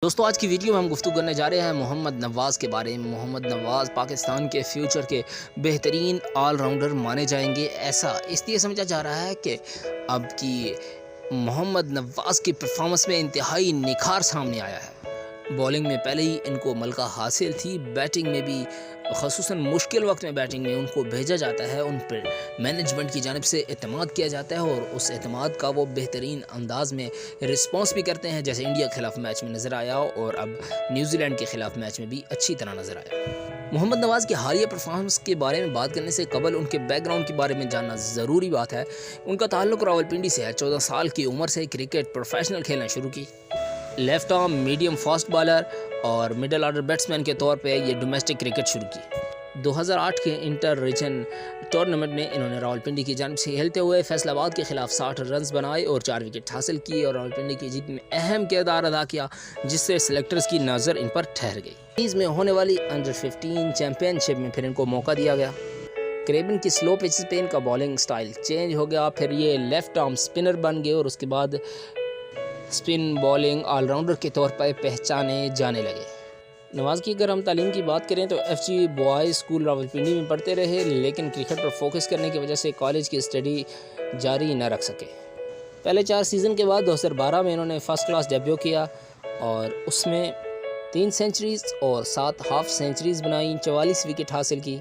دوستو آج کی ویڈیو میں ہم گفتگو کرنے جا رہے ہیں محمد نواز کے بارے میں۔ محمد نواز پاکستان کے فیوچر کے بہترین آل راؤنڈر مانے جائیں گے، ایسا اس لیے سمجھا جا رہا ہے کہ اب کی محمد نواز کی پرفارمنس میں انتہائی نکھار سامنے آیا ہے۔ بولنگ میں پہلے ہی ان کو ملکہ حاصل تھی، بیٹنگ میں بھی خصوصاً مشکل وقت میں بیٹنگ میں ان کو بھیجا جاتا ہے، ان پر مینجمنٹ کی جانب سے اعتماد کیا جاتا ہے اور اس اعتماد کا وہ بہترین انداز میں رسپانس بھی کرتے ہیں، جیسے انڈیا کے خلاف میچ میں نظر آیا اور اب نیوزی لینڈ کے خلاف میچ میں بھی اچھی طرح نظر آیا۔ محمد نواز کی حالیہ پرفارمنس کے بارے میں بات کرنے سے قبل ان کے بیک گراؤنڈ کے بارے میں جاننا ضروری بات ہے۔ ان کا تعلق راولپنڈی سے ہے، 14 سال کی عمر سے کرکٹ پروفیشنل کھیلنا شروع کی۔ Left arm medium fast bowler اور مڈل آرڈر بیٹسمین کے طور پہ یہ ڈومیسٹک کرکٹ شروع کی۔ 2008 کے انٹر ریجن ٹورنامنٹ میں انہوں نے راولپنڈی کی جانب سے کھیلتے ہوئے فیصل آباد کے خلاف 60 رنز بنائے اور 4 وکٹ حاصل کیے اور راولپنڈی کی جیت میں اہم کردار ادا کیا، جس سے سلیکٹرز کی نظر ان پر ٹھہر گئی۔ اس میں ہونے والی انڈر 15 چیمپئن شپ میں پھر ان کو موقع دیا گیا۔ کریبن کی سلو پچز پہ ان کا بالنگ سٹائل چینج ہو گیا، پھر یہ لیفٹ آرم سپنر بن گئے اور اس کے بعد سپن بالنگ آل راؤنڈر کے طور پر پہچانے جانے لگے۔ نواز کی اگر ہم تعلیم کی بات کریں تو F G boys school Rawalpindi میں پڑھتے رہے، لیکن کرکٹ پر فوکس کرنے کی وجہ سے کالج کی اسٹڈی جاری نہ رکھ سکے۔ پہلے 4 سیزن کے بعد 2012 میں انہوں نے فرسٹ کلاس ڈیبیو کیا اور اس میں 3 سینچریز اور 7 ہاف سینچریز بنائیں، 44 وکٹ حاصل کی،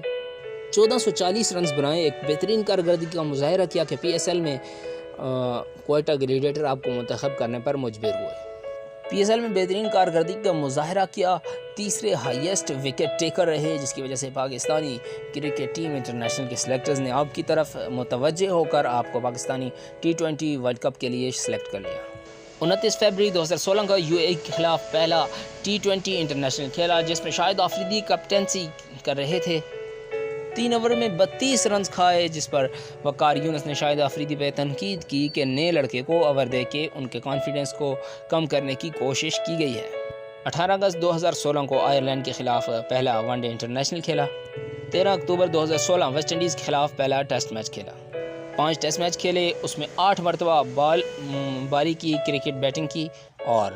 1440 رنز بنائے، ایک بہترین کارکردگی کا مظاہرہ کیا کہ پی ایس ایل میں کوئٹہ گلیڈیٹر آپ کو منتخب کرنے پر مجبور ہوئے۔ پی ایس ایل میں بہترین کارکردگی کا مظاہرہ کیا، تیسرے ہائیسٹ وکٹ ٹیکر رہے، جس کی وجہ سے پاکستانی کرکٹ ٹیم انٹرنیشنل کے سلیکٹرز نے آپ کی طرف متوجہ ہو کر آپ کو پاکستانی T20 ورلڈ کپ کے لیے سلیکٹ کر لیا۔ 29 فروری 2016 کا یو اے ای کے خلاف پہلا T20 انٹرنیشنل کھیلا، جس میں شاہد آفریدی کپٹنسی کر رہے تھے۔ 3 اوور میں 32 رنز کھائے، جس پر وقار یونس نے شاہد آفریدی پہ تنقید کی کہ نئے لڑکے کو اوور دے کے ان کے کانفیڈنس کو کم کرنے کی کوشش کی گئی ہے۔ 18 اگست 2016 کو آئرلینڈ کے خلاف پہلا ون ڈے انٹرنیشنل کھیلا۔ 13 اکتوبر 2016 ویسٹ انڈیز کے خلاف پہلا ٹیسٹ میچ کھیلا۔ 5 ٹیسٹ میچ کھیلے، اس میں 8 مرتبہ باری کی کرکٹ بیٹنگ کی اور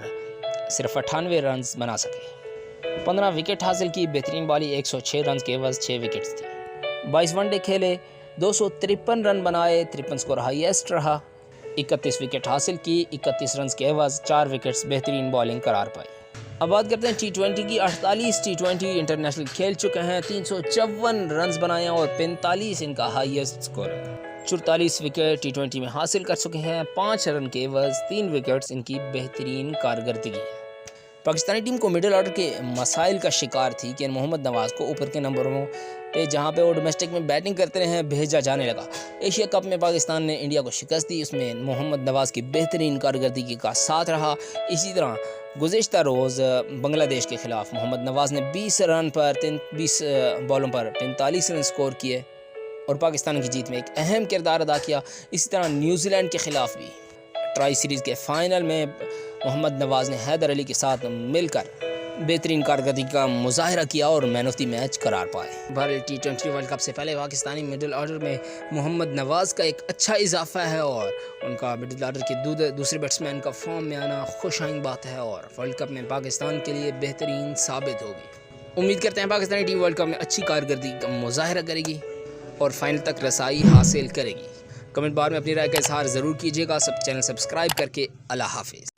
صرف 98 رنز بنا سکے۔ 15 وکٹ حاصل کی، بہترین بالی 106 رنز کے عوض 6 وکٹس تھی۔ 22 ون ڈے کھیلے، 253 رن بنائے، 53 سکور ہائیسٹ رہا، 31 وکٹ حاصل کی، 31 رنز کے عوض 4 وکٹس، بہترین بالنگ قرار پائی۔ اب بات کرتے ہیں T20 کی۔ 48 T20 انٹرنیشنل کھیل چکے ہیں، 354 رنز بنائے اور 45 ان کا ہائیسٹ سکور ہے۔ 44 وکٹ T20 میں حاصل کر چکے ہیں، 5 رن کے عوض 3 وکٹس ان کی بہترین کارکردگی ہے۔ پاکستانی ٹیم کو مڈل آرڈر کے مسائل کا شکار تھی کہ محمد نواز کو اوپر کے نمبروں پہ، جہاں پہ وہ ڈومیسٹک میں بیٹنگ کرتے رہے ہیں، بھیجا جانے لگا۔ ایشیا کپ میں پاکستان نے انڈیا کو شکست دی، اس میں محمد نواز کی بہترین کارکردگی کا ساتھ رہا۔ اسی طرح گزشتہ روز بنگلہ دیش کے خلاف محمد نواز نے 20 بالوں پر 45 رن سکور کیے اور پاکستان کی جیت میں ایک اہم کردار ادا کیا۔ اسی طرح نیوزی لینڈ کے خلاف بھی ٹرائی سیریز کے فائنل میں محمد نواز نے حیدر علی کے ساتھ مل کر بہترین کارکردگی کا مظاہرہ کیا اور مین آف دی میچ قرار پائے۔ بہرحال T20 ورلڈ کپ سے پہلے پاکستانی مڈل آرڈر میں محمد نواز کا ایک اچھا اضافہ ہے اور ان کا مڈل آرڈر کے دوسرے بیٹسمین کا فارم میں آنا خوش آئند بات ہے اور ورلڈ کپ میں پاکستان کے لیے بہترین ثابت ہوگی۔ امید کرتے ہیں پاکستانی ٹیم ورلڈ کپ میں اچھی کارکردگی کا مظاہرہ کرے گی اور فائنل تک رسائی حاصل کرے گی۔ کمنٹ بار میں اپنی رائے کا اظہار ضرور کیجیے گا۔ چینل سبسکرائب کر کے اللہ حافظ۔